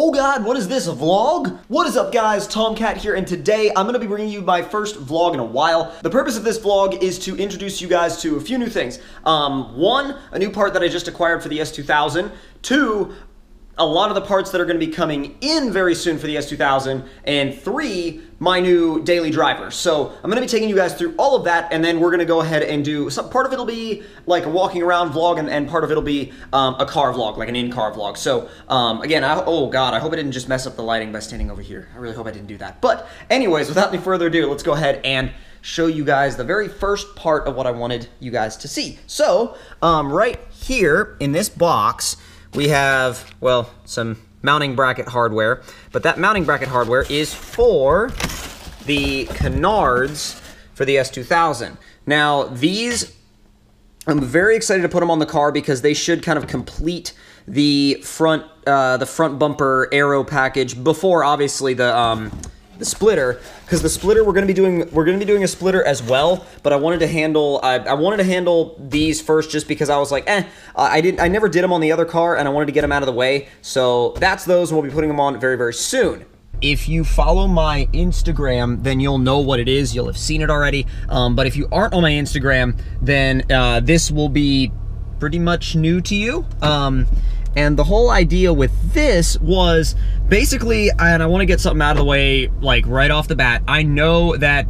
Oh God, what is this, a vlog? What is up guys, Tomcat here, and today I'm gonna be bringing you my first vlog in a while. The purpose of this vlog is to introduce you guys to a few new things. One, a new part that I just acquired for the S2000. Two, a lot of the parts that are gonna be coming in very soon for the S2000. And three, my new daily driver. So I'm gonna be taking you guys through all of that, and then we're gonna go ahead and do some, part of it'll be like a walking around vlog, and part of it'll be a car vlog, like an in-car vlog. So again, oh God, I hope I didn't just mess up the lighting by standing over here. I really hope I didn't do that. But anyways, without any further ado, let's go ahead and show you guys the very first part of what I wanted you guys to see. So right here in this box, we have, well, some mounting bracket hardware, but that mounting bracket hardware is for the canards for the S2000. Now, these, I'm very excited to put them on the car because they should kind of complete the front bumper aero package before, obviously, the splitter, because the splitter we're gonna be doing a splitter as well, but I wanted to handle these first just because I was like, I never did them on the other car and I wanted to get them out of the way. So that's those, and we'll be putting them on very, very soon. If you follow my Instagram, then you'll know what it is. You'll have seen it already. But if you aren't on my Instagram, then this will be pretty much new to you. And the whole idea with this was basically, and I want to get something out of the way, like right off the bat. I know that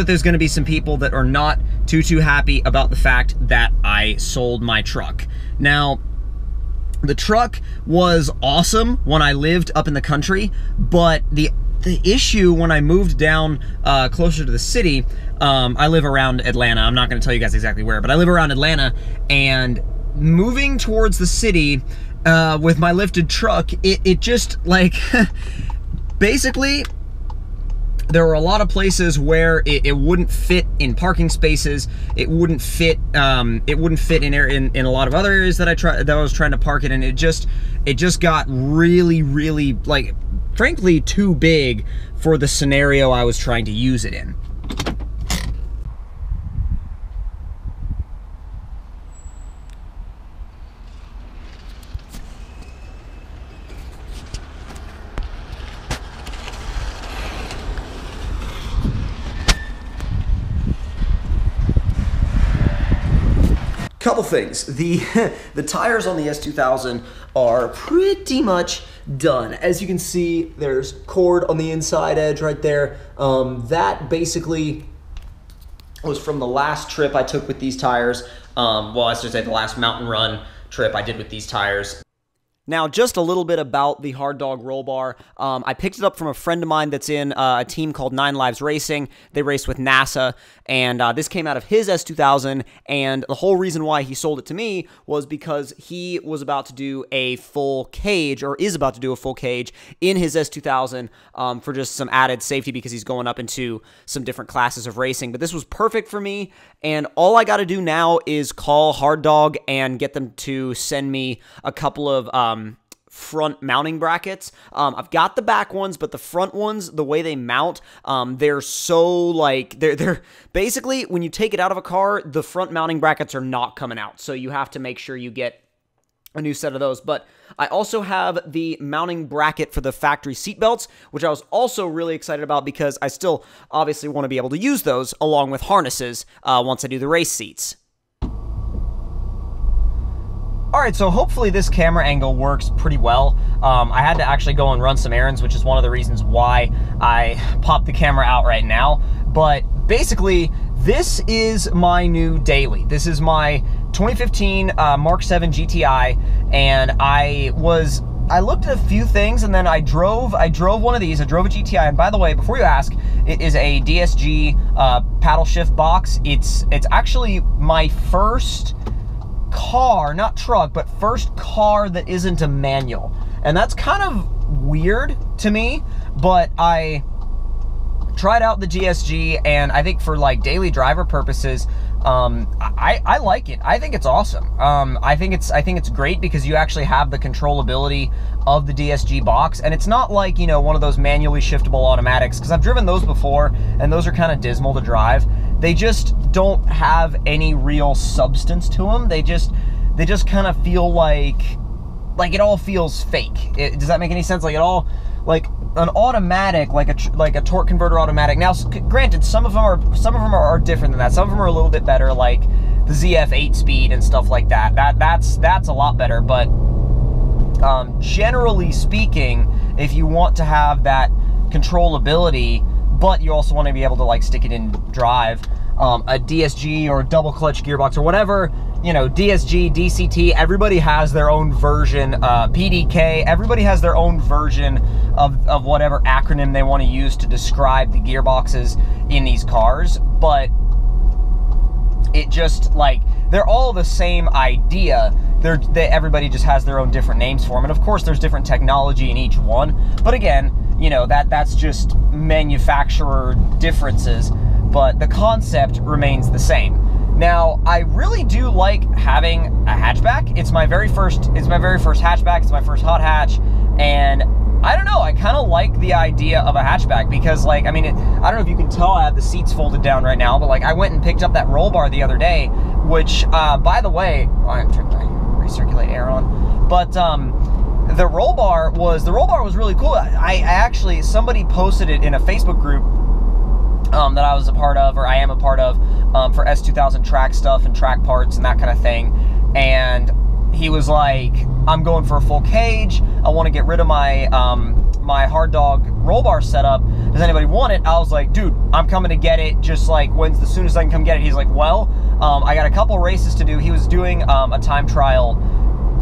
there's going to be some people that are not too happy about the fact that I sold my truck. Now, the truck was awesome when I lived up in the country, but the issue when I moved down closer to the city, I live around Atlanta. I'm not going to tell you guys exactly where, but I live around Atlanta, and moving towards the city with my lifted truck, it just like basically there were a lot of places where it wouldn't fit in parking spaces. It wouldn't fit in a lot of other areas that I was trying to park it, and it just got really like frankly too big for the scenario I was trying to use it in. Couple things. The tires on the S2000 are pretty much done. As you can see, there's cord on the inside edge right there. That basically was from the last trip I took with these tires. Well, I should say the last mountain run trip I did with these tires. Now, just a little bit about the Hard Dog roll bar. I picked it up from a friend of mine that's in a team called 9 Lives Racing. They race with NASA, and this came out of his S2000, and the whole reason why he sold it to me was because he was about to do a full cage, or is about to do a full cage, in his S2000 for just some added safety because he's going up into some different classes of racing. But this was perfect for me, and all I got to do now is call Hard Dog and get them to send me a couple of front mounting brackets. I've got the back ones, but the front ones, the way they mount, they're so like, they're basically, when you take it out of a car, the front mounting brackets are not coming out. So you have to make sure you get a new set of those. But I also have the mounting bracket for the factory seat belts, which I was also really excited about because I still obviously want to be able to use those along with harnesses once I do the race seats. Alright, so hopefully this camera angle works pretty well. I had to actually go and run some errands, which is one of the reasons why I popped the camera out right now. But basically, this is my new daily. This is my 2015 Mark 7 GTI, and I looked at a few things, and then I drove one of these. I drove a GTI, and by the way, before you ask, it is a DSG paddle shift box. It's actually my first car, not truck, but first car that isn't a manual. And that's kind of weird to me, but I tried out the GSG, and I think for like daily driver purposes, I like it. I think it's awesome. I think it's great because you actually have the controllability of the DSG box, and it's not like, you know, one of those manually shiftable automatics, because I've driven those before, and those are kind of dismal to drive. They just don't have any real substance to them. They just kind of feel like like it all feels fake. Does that make any sense? Like it all, like an automatic, like a torque converter automatic. Now, granted, some of them are different than that. Some of them are a little bit better, like the ZF 8-speed and stuff like that. That's a lot better. But generally speaking, if you want to have that controllability, but you also want to be able to like stick it in drive, a DSG or double clutch gearbox or whatever, you know, DSG, DCT, everybody has their own version, PDK, everybody has their own version of whatever acronym they want to use to describe the gearboxes in these cars, but it just, like, they're all the same idea. Everybody just has their own different names for them, and of course there's different technology in each one, but again, you know, that's just manufacturer differences, but the concept remains the same. Now, I really do like having a hatchback. It's my very first hatchback. It's my first hot hatch, and I don't know, I kind of like the idea of a hatchback because, like, I mean, I don't know if you can tell I have the seats folded down right now, but like I went and picked up that roll bar the other day, which, by the way, I'm trying to recirculate air on, but the roll bar was really cool. I actually, somebody posted it in a Facebook group that I was a part of, or I am a part of, for S2000 track stuff and track parts and that kind of thing. And he was like, I'm going for a full cage. I want to get rid of my my hard dog roll bar setup. Does anybody want it? I was like, dude, I'm coming to get it. Just like, when's the soonest I can come get it? He's like, well, I got a couple races to do. He was doing a time trial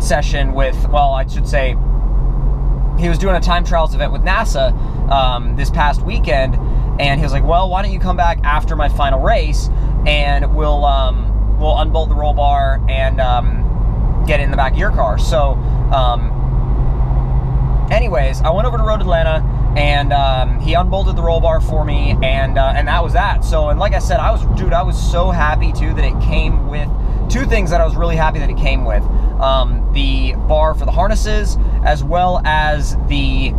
session with, well, I should say, he was doing a time trials event with NASA this past weekend, and he was like, well, why don't you come back after my final race, and we'll unbolt the roll bar and get in the back of your car. So anyways, I went over to Road Atlanta, and he unbolted the roll bar for me, and that was that. So, and like I said, I was so happy too that it came with two things that I was really happy that it came with. The bar for the harnesses, as well as the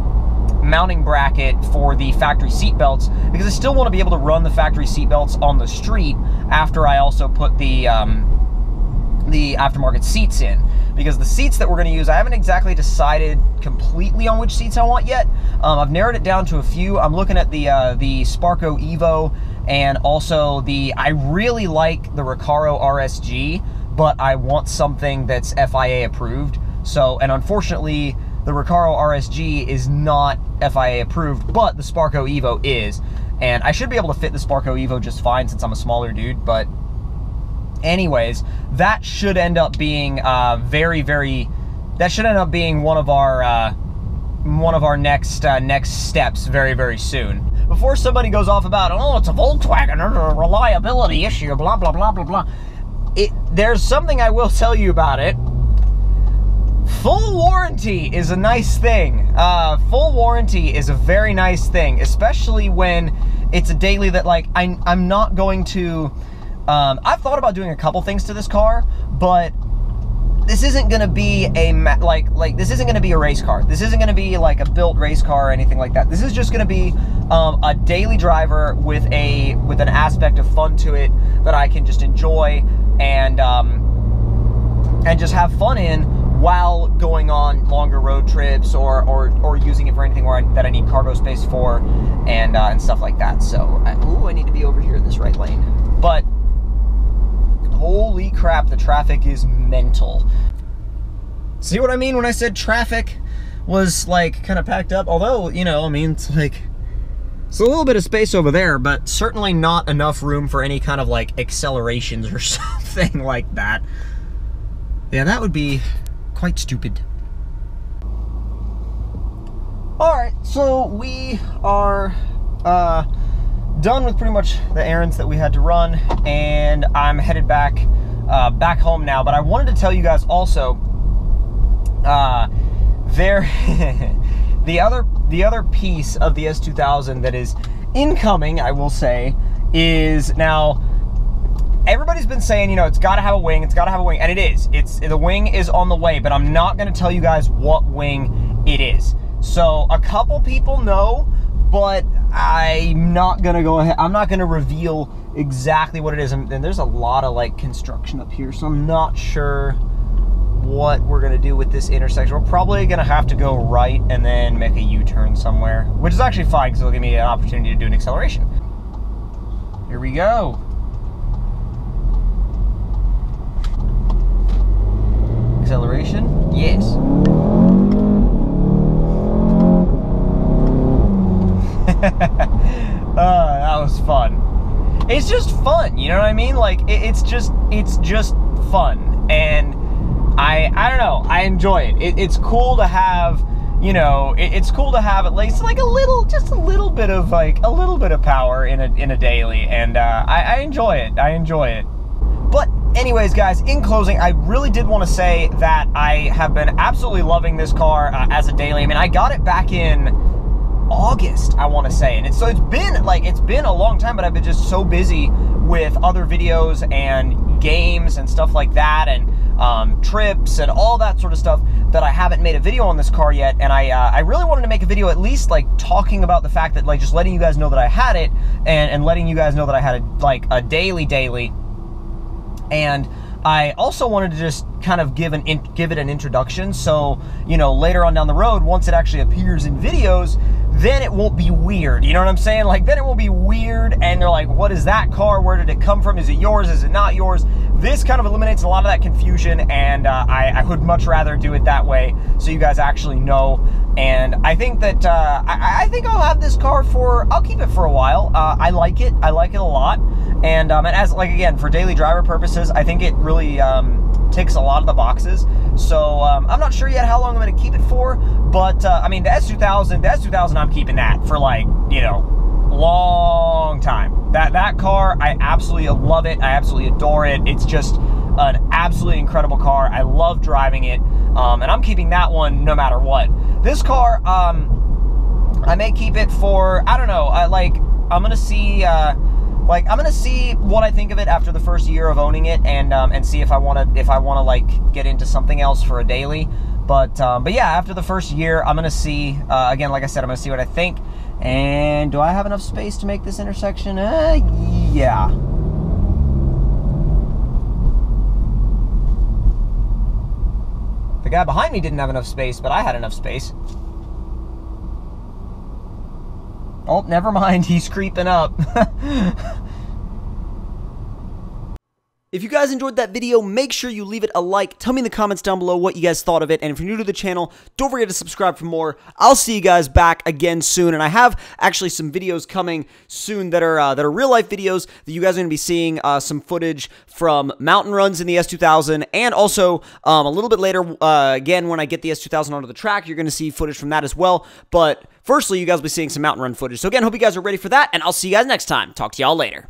mounting bracket for the factory seat belts, because I still want to be able to run the factory seat belts on the street after I also put the aftermarket seats in, because the seats that we're going to use, I haven't exactly decided completely on which seats I want yet. I've narrowed it down to a few. I'm looking at the Sparco Evo, and also I really like the Recaro RSG, but I want something that's FIA approved. So, and unfortunately, the Recaro RSG is not FIA approved, but the Sparco Evo is. And I should be able to fit the Sparco Evo just fine since I'm a smaller dude, but anyways, that should end up being that should end up being one of our next steps very, very soon. Before somebody goes off about, oh, it's a Volkswagen, a reliability issue, blah, blah, blah, blah, blah. There's something I will tell you about it. Full warranty is a nice thing. Full warranty is a very nice thing, especially when it's a daily that, like, I'm not going to... I've thought about doing a couple things to this car, but this isn't going to be this isn't going to be a race car. This isn't going to be like a built race car or anything like that. This is just going to be a daily driver with an aspect of fun to it that I can just enjoy and just have fun in while going on longer road trips or using it for anything that I need cargo space for and stuff like that. So, I need to be over here in this right lane. But holy crap, the traffic is mental. See what I mean when I said traffic was like kind of packed up? Although, you know, I mean, it's a little bit of space over there, but certainly not enough room for any kind of like accelerations or something like that. Yeah, that would be quite stupid. Alright, so we are done with pretty much the errands that we had to run, and I'm headed back home now. But I wanted to tell you guys also, the other piece of the S2000 that is incoming, I will say, is now everybody's been saying, you know, it's got to have a wing, and it is. The wing is on the way, but I'm not going to tell you guys what wing it is. So a couple people know, but I'm not going to go ahead. I'm not going to reveal exactly what it is. And there's a lot of like construction up here, so I'm not sure what we're gonna do with this intersection. We're probably gonna have to go right and then make a U-turn somewhere, which is actually fine because it'll give me an opportunity to do an acceleration. Here we go. Acceleration, yes. That was fun. It's just fun, you know what I mean? Like, it's just fun, and I don't know, I enjoy it. It's cool to have, you know, it's cool to have at least like just a little bit of power in a daily, and I enjoy it. I enjoy it. But anyways, guys, in closing, I really did want to say that I have been absolutely loving this car as a daily. I mean, I got it back in August, I want to say, and it's been a long time, but I've been just so busy with other videos and games and stuff like that, and trips and all that sort of stuff, that I haven't made a video on this car yet. And I really wanted to make a video at least like talking about the fact that, like, just letting you guys know that I had it, and letting you guys know that I had a daily. And I also wanted to just kind of give it an introduction, so, you know, later on down the road, once it actually appears in videos, then it won't be weird, you know what I'm saying? Like, then it won't be weird, and they're like, what is that car? Where did it come from? Is it yours? Is it not yours? This kind of eliminates a lot of that confusion, and I would much rather do it that way, so you guys actually know. And I think that, I think I'll have this car I'll keep it for a while. I like it a lot. And as, like, again, for daily driver purposes, I think it really ticks a lot of the boxes. So I'm not sure yet how long I'm going to keep it for, but I mean, the S2000, I'm keeping that for, like, you know, long time. That car, I absolutely love it. I absolutely adore it. It's just an absolutely incredible car. I love driving it, and I'm keeping that one no matter what. This car, I may keep it for, I don't know, I'm gonna see. I'm gonna see what I think of it after the first year of owning it, and see if I wanna like get into something else for a daily. But yeah, after the first year, I'm gonna see. Again, like I said, I'm gonna see what I think. And do I have enough space to make this intersection? Yeah. The guy behind me didn't have enough space, but I had enough space. Oh, never mind, he's creeping up. If you guys enjoyed that video, make sure you leave it a like. Tell me in the comments down below what you guys thought of it. And if you're new to the channel, don't forget to subscribe for more. I'll see you guys back again soon. And I have actually some videos coming soon that are real life videos that you guys are going to be seeing some footage from mountain runs in the S2000. And also a little bit later, again, when I get the S2000 onto the track, you're going to see footage from that as well. But firstly, you guys will be seeing some mountain run footage. So again, hope you guys are ready for that. And I'll see you guys next time. Talk to y'all later.